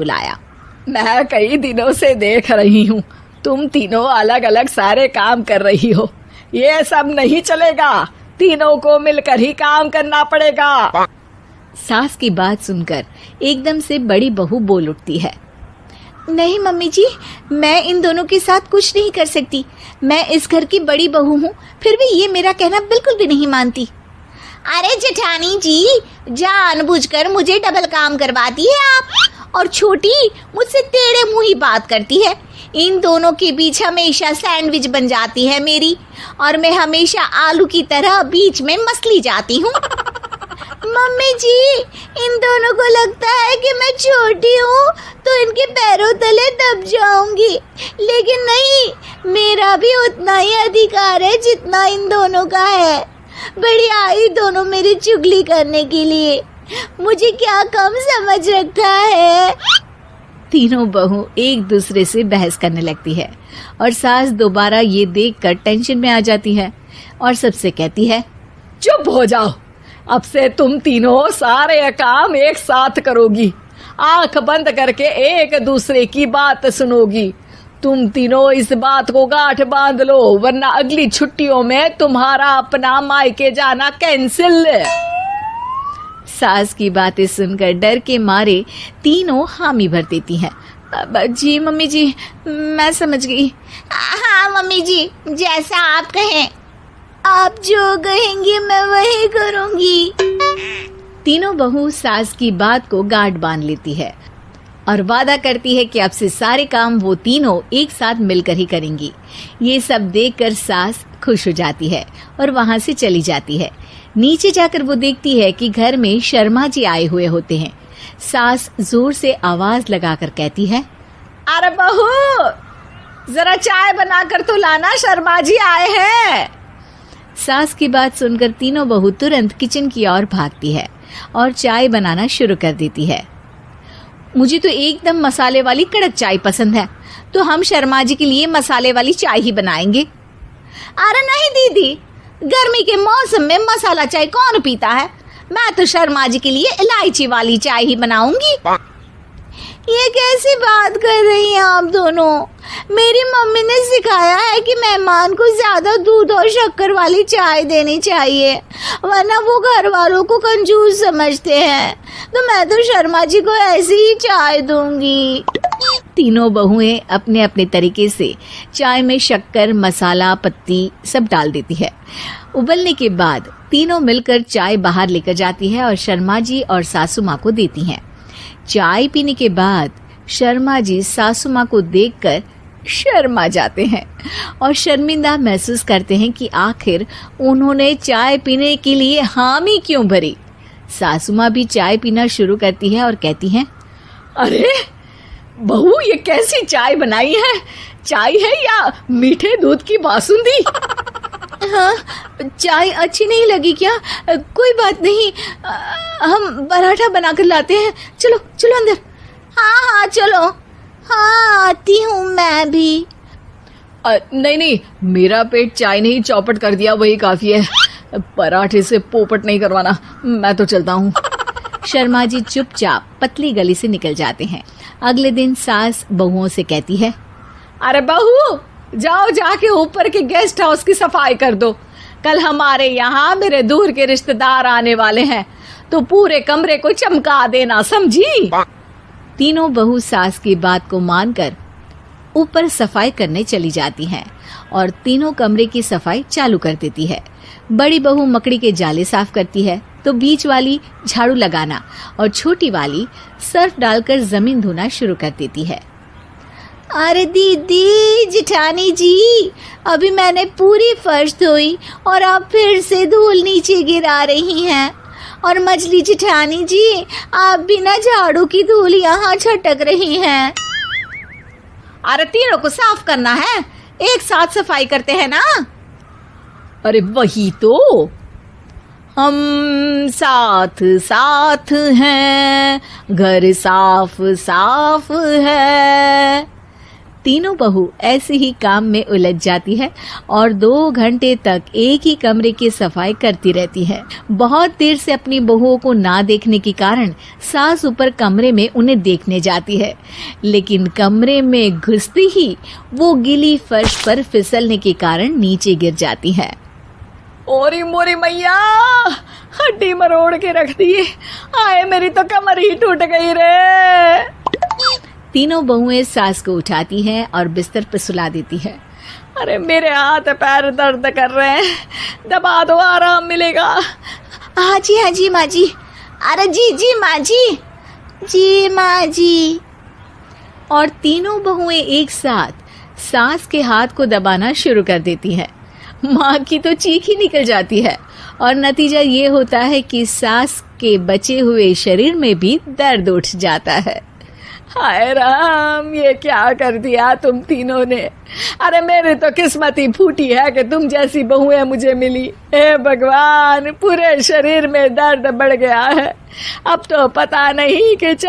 बुलाया। मैं कई दिनों से देख रही हूँ तुम तीनों अलग अलग सारे काम कर रही हो। ये सब नहीं चलेगा, तीनों को मिलकर ही काम करना पड़ेगा। सास की बात सुनकर एकदम से बड़ी बहू बोल उठती है। नहीं मम्मी जी, मैं इन दोनों के साथ कुछ नहीं कर सकती। मैं इस घर की बड़ी बहू हूँ, फिर भी ये मेरा कहना बिल्कुल भी नहीं मानती। अरे जेठानी जी, जानबूझकर मुझे डबल काम करवाती है आप, और छोटी मुझसे टेढ़े मुंह ही बात करती है। इन दोनों के बीच हमेशा सैंडविच बन जाती है मेरी, और मैं हमेशा आलू की तरह बीच में मसली जाती हूँ। मम्मी जी, इन दोनों को लगता है कि मैं छोटी हूँ तो इनके पैरों तले दब जाऊंगी, लेकिन नहीं, मेरा भी उतना ही अधिकार है जितना इन दोनों का है। बड़ी आई दोनों मेरी चुगली करने के लिए, मुझे क्या कम समझ रखा है। तीनों बहू एक दूसरे से बहस करने लगती है और सास दोबारा ये देखकर टेंशन में आ जाती है और सबसे कहती है, चुप हो जाओ, अब से तुम तीनों सारे काम एक साथ करोगी, आंख बंद करके एक दूसरे की बात सुनोगी। तुम तीनों इस बात को गांठ बांध लो, वरना अगली छुट्टियों में तुम्हारा अपना मायके जाना कैंसिल। सास की बातें सुनकर डर के मारे तीनों हामी भर देती हैं। जी मम्मी जी, मैं समझ गई। हाँ मम्मी जी, जैसा आप कहें, आप जो कहेंगी मैं वही करूंगी। तीनों बहू सास की बात को गांठ बांध लेती है और वादा करती है कि अब से सारे काम वो तीनों एक साथ मिलकर ही करेंगी। ये सब देखकर सास खुश हो जाती है और वहां से चली जाती है। नीचे जाकर वो देखती है कि घर में शर्मा जी आए हुए होते हैं। सास जोर से आवाज लगाकर कहती है, अरे बहू, जरा चाय बनाकर तो लाना, शर्मा जी आए हैं। सास की बात सुनकर तीनों बहू तुरंत किचन की ओर भागती है और चाय बनाना शुरू कर देती है। मुझे तो एकदम मसाले वाली कड़क चाय पसंद है, तो हम शर्मा जी के लिए मसाले वाली चाय ही बनाएंगे। अरे नहीं दीदी, गर्मी के मौसम में मसाला चाय कौन पीता है? मैं तो शर्मा जी के लिए इलायची वाली चाय ही बनाऊंगी। ये कैसी बात कर रही हैं आप दोनों? मेरी मम्मी ने सिखाया है कि मेहमान को ज्यादा दूध और शक्कर वाली चाय देनी चाहिए, वरना वो घर वालों को कंजूस समझते हैं। तो मैं तो शर्मा जी को ऐसी ही चाय दूंगी। तीनों बहुएं अपने अपने तरीके से चाय में शक्कर, मसाला, पत्ती सब डाल देती है। उबलने के बाद तीनों मिलकर चाय बाहर लेकर जाती है और शर्मा जी और सासू माँ को देती हैं। चाय पीने के बाद शर्मा जी सासू माँ को देखकर शर्मा जाते हैं और शर्मिंदा महसूस करते हैं कि आखिर उन्होंने चाय पीने के लिए हामी क्यों भरी। सासू माँ भी चाय पीना शुरू करती है और कहती हैं, अरे बहू, ये कैसी चाय बनाई है? चाय है या मीठे दूध की बासुंदी? हाँ, चाय अच्छी नहीं लगी क्या? कोई बात नहीं, हम पराठा बनाकर लाते हैं। चलो चलो अंदर। हाँ हाँ चलो। हाँ आती हूँ मैं भी। नहीं नहीं, मेरा पेट चाय ने ही चौपट कर दिया, वही काफी है। पराठे से पोपट नहीं करवाना, मैं तो चलता हूँ। शर्मा जी चुपचाप पतली गली से निकल जाते हैं। अगले दिन सास बहुओं से कहती है, अरे बहू, जाओ जाके ऊपर के गेस्ट हाउस की सफाई कर दो। कल हमारे यहाँ मेरे दूर के रिश्तेदार आने वाले हैं, तो पूरे कमरे को चमका देना, समझी? तीनों बहू सास की बात को मानकर ऊपर सफाई करने चली जाती हैं और तीनों कमरे की सफाई चालू कर देती है। बड़ी बहू मकड़ी के जाले साफ करती है, तो बीच वाली झाड़ू लगाना और छोटी वाली सर्फ डालकर जमीन धोना शुरू कर देती है। अरे दीदी, जेठानी जी, अभी मैंने पूरी फर्श धोई और आप फिर से धूल नीचे गिरा रही हैं। और मछली जेठानी जी, आप बिना झाड़ू की धूल यहाँ छटक रही हैं। अरे तीनों को साफ करना है, एक साथ सफाई करते हैं ना। अरे वही तो, हम साथ साथ हैं, घर साफ साफ है। तीनों बहू ऐसे ही काम में उलझ जाती है और 2 घंटे तक एक ही कमरे की सफाई करती रहती है। बहुत देर से अपनी बहुओं को ना देखने के कारण सास ऊपर कमरे में उन्हें देखने जाती है, लेकिन कमरे में घुसती ही वो गीली फर्श पर फिसलने के कारण नीचे गिर जाती है। ओरी मोरी मैया, हड्डी मरोड़ के रख दी। आए मेरी तो कमर ही टूट गई रे। तीनों बहुएं सास को उठाती हैं और बिस्तर पर सुला देती है। अरे मेरे हाथ पैर दर्द कर रहे हैं, दबा दो आराम मिलेगा। हाँ जी माँ जी। अरे जी माँ जी, जी माँ जी। और तीनों बहुएं एक साथ सास के हाथ को दबाना शुरू कर देती हैं। माँ की तो चीख ही निकल जाती है और नतीजा ये होता है कि सास के बचे हुए शरीर में भी दर्द उठ जाता है। हाय राम, ये क्या कर दिया तुम तीनों ने। अरे मेरी तो किस्मत ही फूटी है कि तुम जैसी बहुएं मुझे मिली। हे भगवान, पूरे शरीर में दर्द बढ़ गया है। अब तो पता नहीं कि